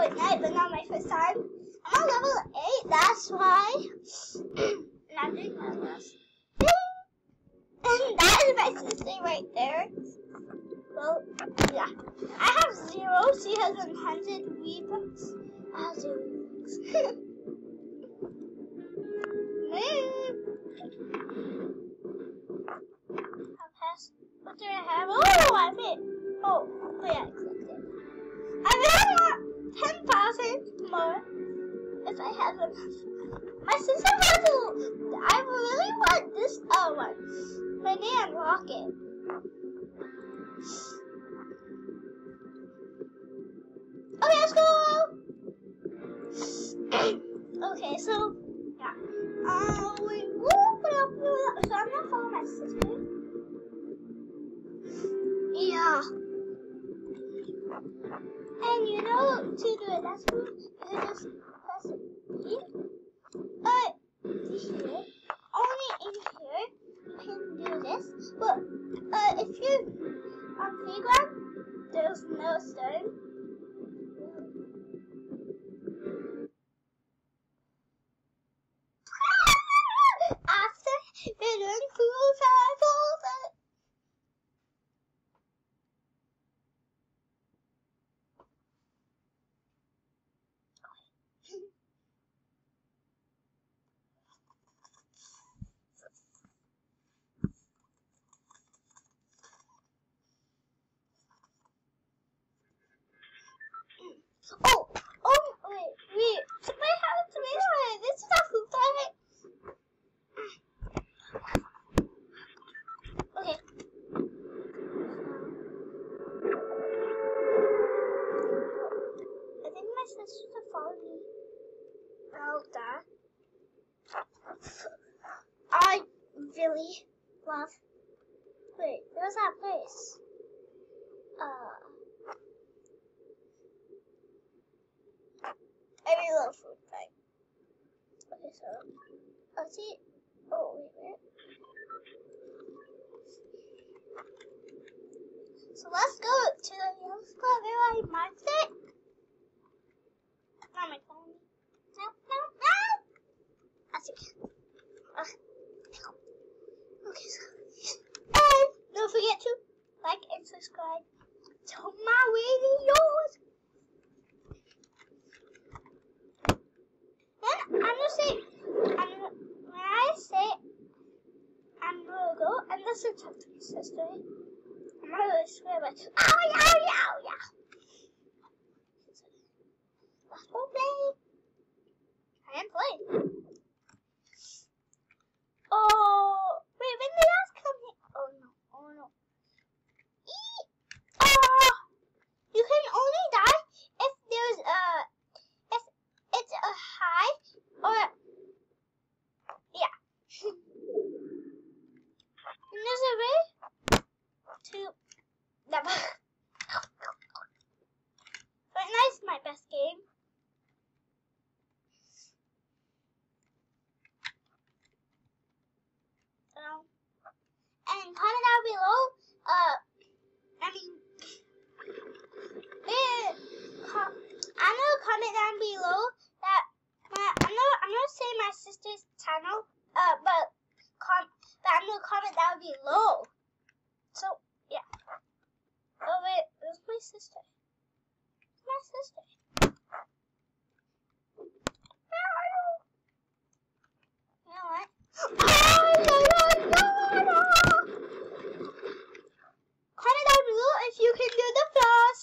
Fortnite, but not my first time. I'm on level 8, that's why. And I'm doing my best. And that is my sister right there. Well, yeah. I have 0, she has 100 V-Bucks. I have 0 V-Bucks. I'll pass. What do I have? Oh, I have it. Oh, yeah, I clicked it. I really want 10,000 more if I have enough. My sister has I really want this one. My name Rocket. Okay, let's go. Okay, so yeah. So I'm gonna follow my sister. Yeah. And you know, to do it, that's good. You just press E. Here, only in here, you can do this. But if you on playground, there's no stone. After they learn cool survivals. Wait. To my house, this is a food planet. Okay. I think my sister will follow me. Oh, that. I really love. Wait, where's that place? I really love food fight. Okay, so let's see. Oh, wait. So let's go to the yellow spot where I marked it. Not my phone. No. That's it. Okay, so. And don't forget to like and subscribe to my videos. Then I'm gonna say, when I say I'm gonna go and listen to my sister, I'm gonna swear like, ow, yeah. Let's go play. I am playing. Oh, wait, when did that come here? Oh no. You can only die if there's if it's a high or yeah. And there's a way to never. Fortnite is my best game. And comment down below. I'm gonna comment down below that I'm gonna say my sister's channel. But I'm gonna comment down below. So yeah. Oh wait, where's my sister? My sister. Where are you? You know what? No. Comment down below if you can do the floss.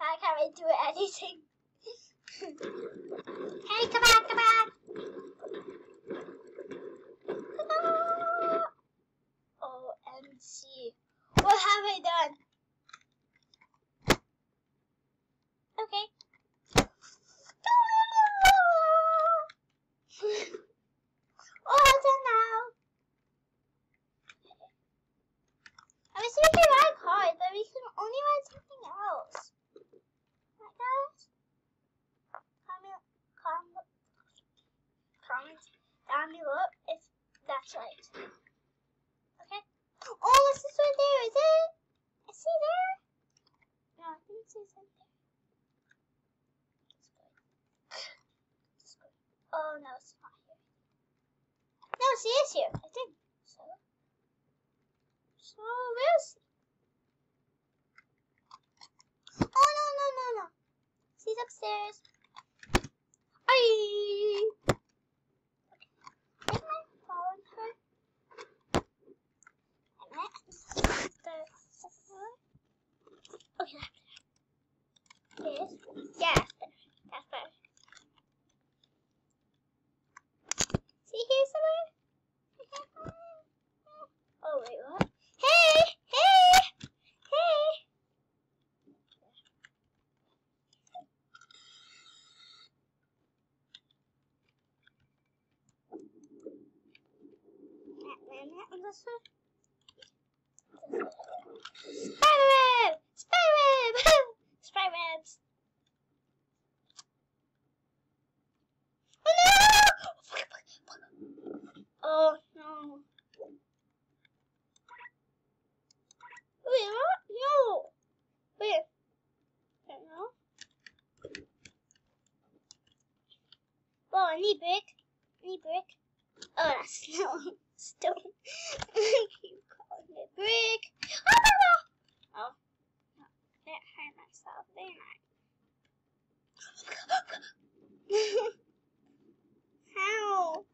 I can't really do anything. Hey, come back. OMG. What have I done? Okay. Oh, I'm done now. I was thinking ride cars, but we can only ride something else. Right, guys? Oh, where's... Oh, no. She's upstairs. Aye. Am I following her? Am I at the second floor? Okay. Yes. Yeah, that's better. See here somewhere? Oh, wait, what? Hey! Spiderwebs! Oh no! Wait, what? No! Wait. No? Oh, I need brick. Oh, that's stone. I keep calling it brick. Oh, no. Oh, no. I can't hurt myself, didn't I? How?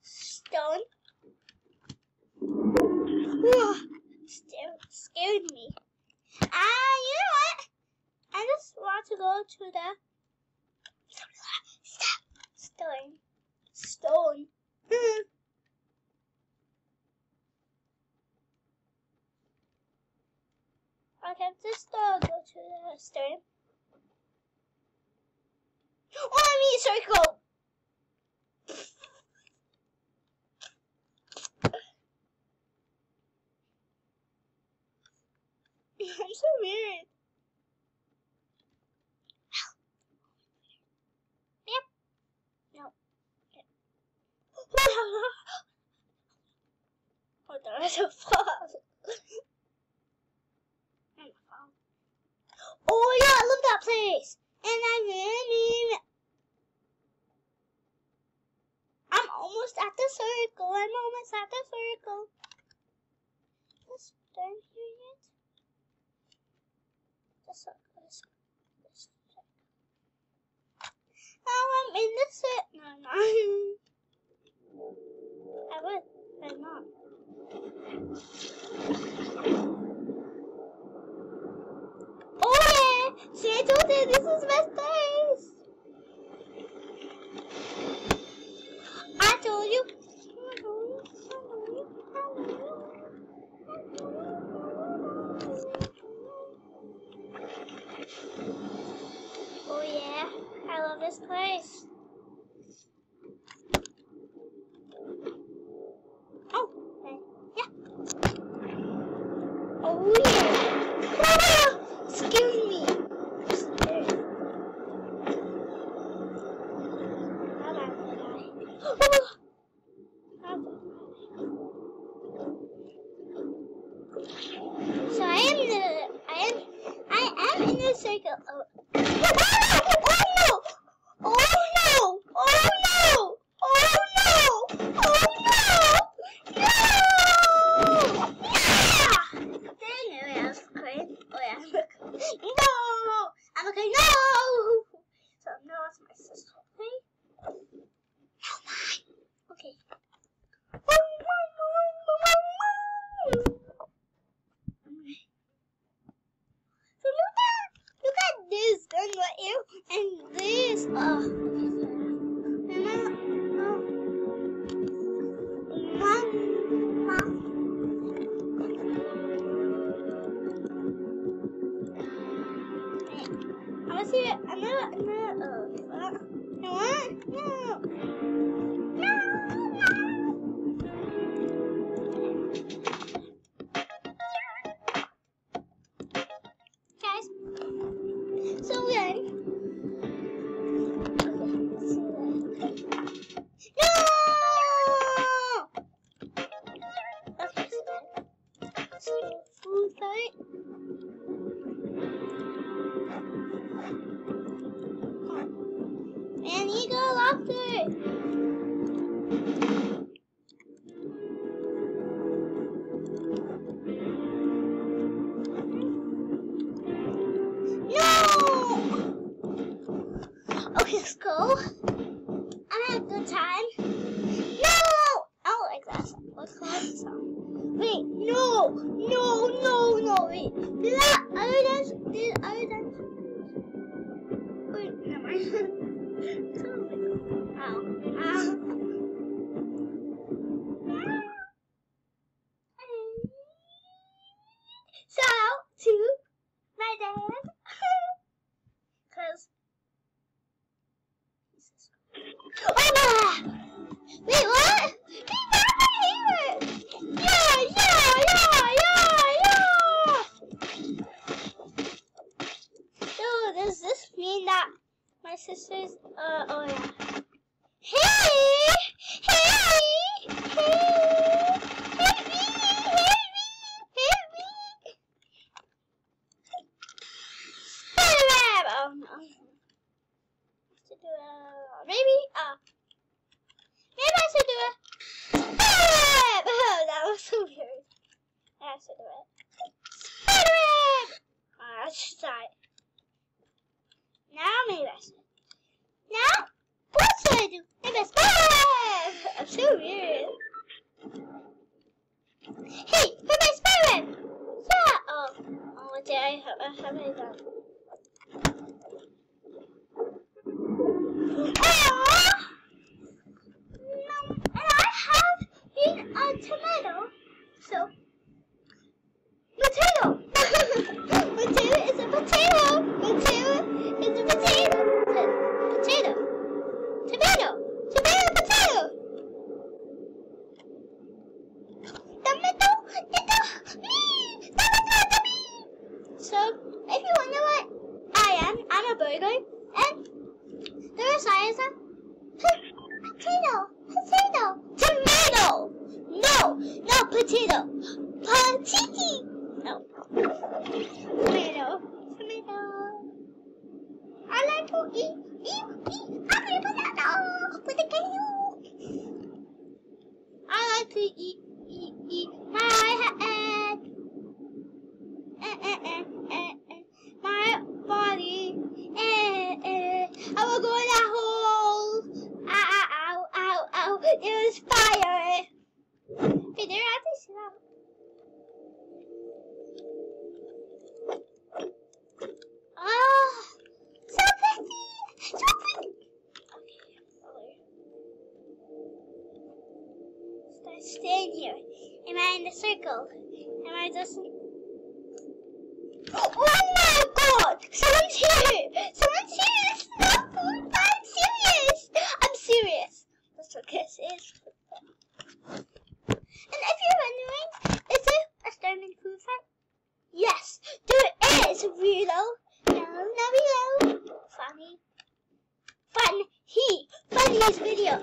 Stone? Scared me. You know what? I just want to go to the stone. I can just go to the stone. Oh, I mean circle. I'm so weird. Yep. No. Oh, there's a fall. Oh yeah, I love that place. And I'm almost at the circle. Just down here yet? The circle. Now I'm in the circle. No. I would, but not. Oh yeah! See, I told you this is the best place. I told you. Oh yeah, I love this place. Oh, yeah. Oh yeah. Ah, excuse me. So I am in the circle. And this, guys, so good. Food fight. And eagle after. Wait, no, wait. These are other dance. Wait, never mind. Ow. Shout out to my dad. Cause wait, what? He's not my favorite. Yeah. So does this mean that my sister's oh yeah. Hey me. Spider-Man. Oh no. Maybe I should do it. Spider-Man! Oh, that was so weird. I should do it. Spider-Man! I should try it. Now maybe I should. Now, what should I do? Maybe Spider-Man! I'm so weird. Hey, my Spider-Man! Yeah! Oh, what did I have done? A tomato. So, potato. Potato is a potato. Potato is a potato. Potato. Tomato. Tomato, potato. Tomato, me. So, if you wonder what I am, I'm a burger. And the science is potato. Tomato. No, potato. Potato. No. Tomato. I like to eat potato. I like to eat my head. My body. I will go in that hole. Ow. There's fire. Hey, they're at this now. Oh, so pretty. Okay, start staying here. Am I in the circle? Am I just? Oh my God! Someone's here. It's not good, but I'm serious. That's what this is. And if you're wondering, is it a stone improvement? Yes, there is, Rilo. No, Funniest video.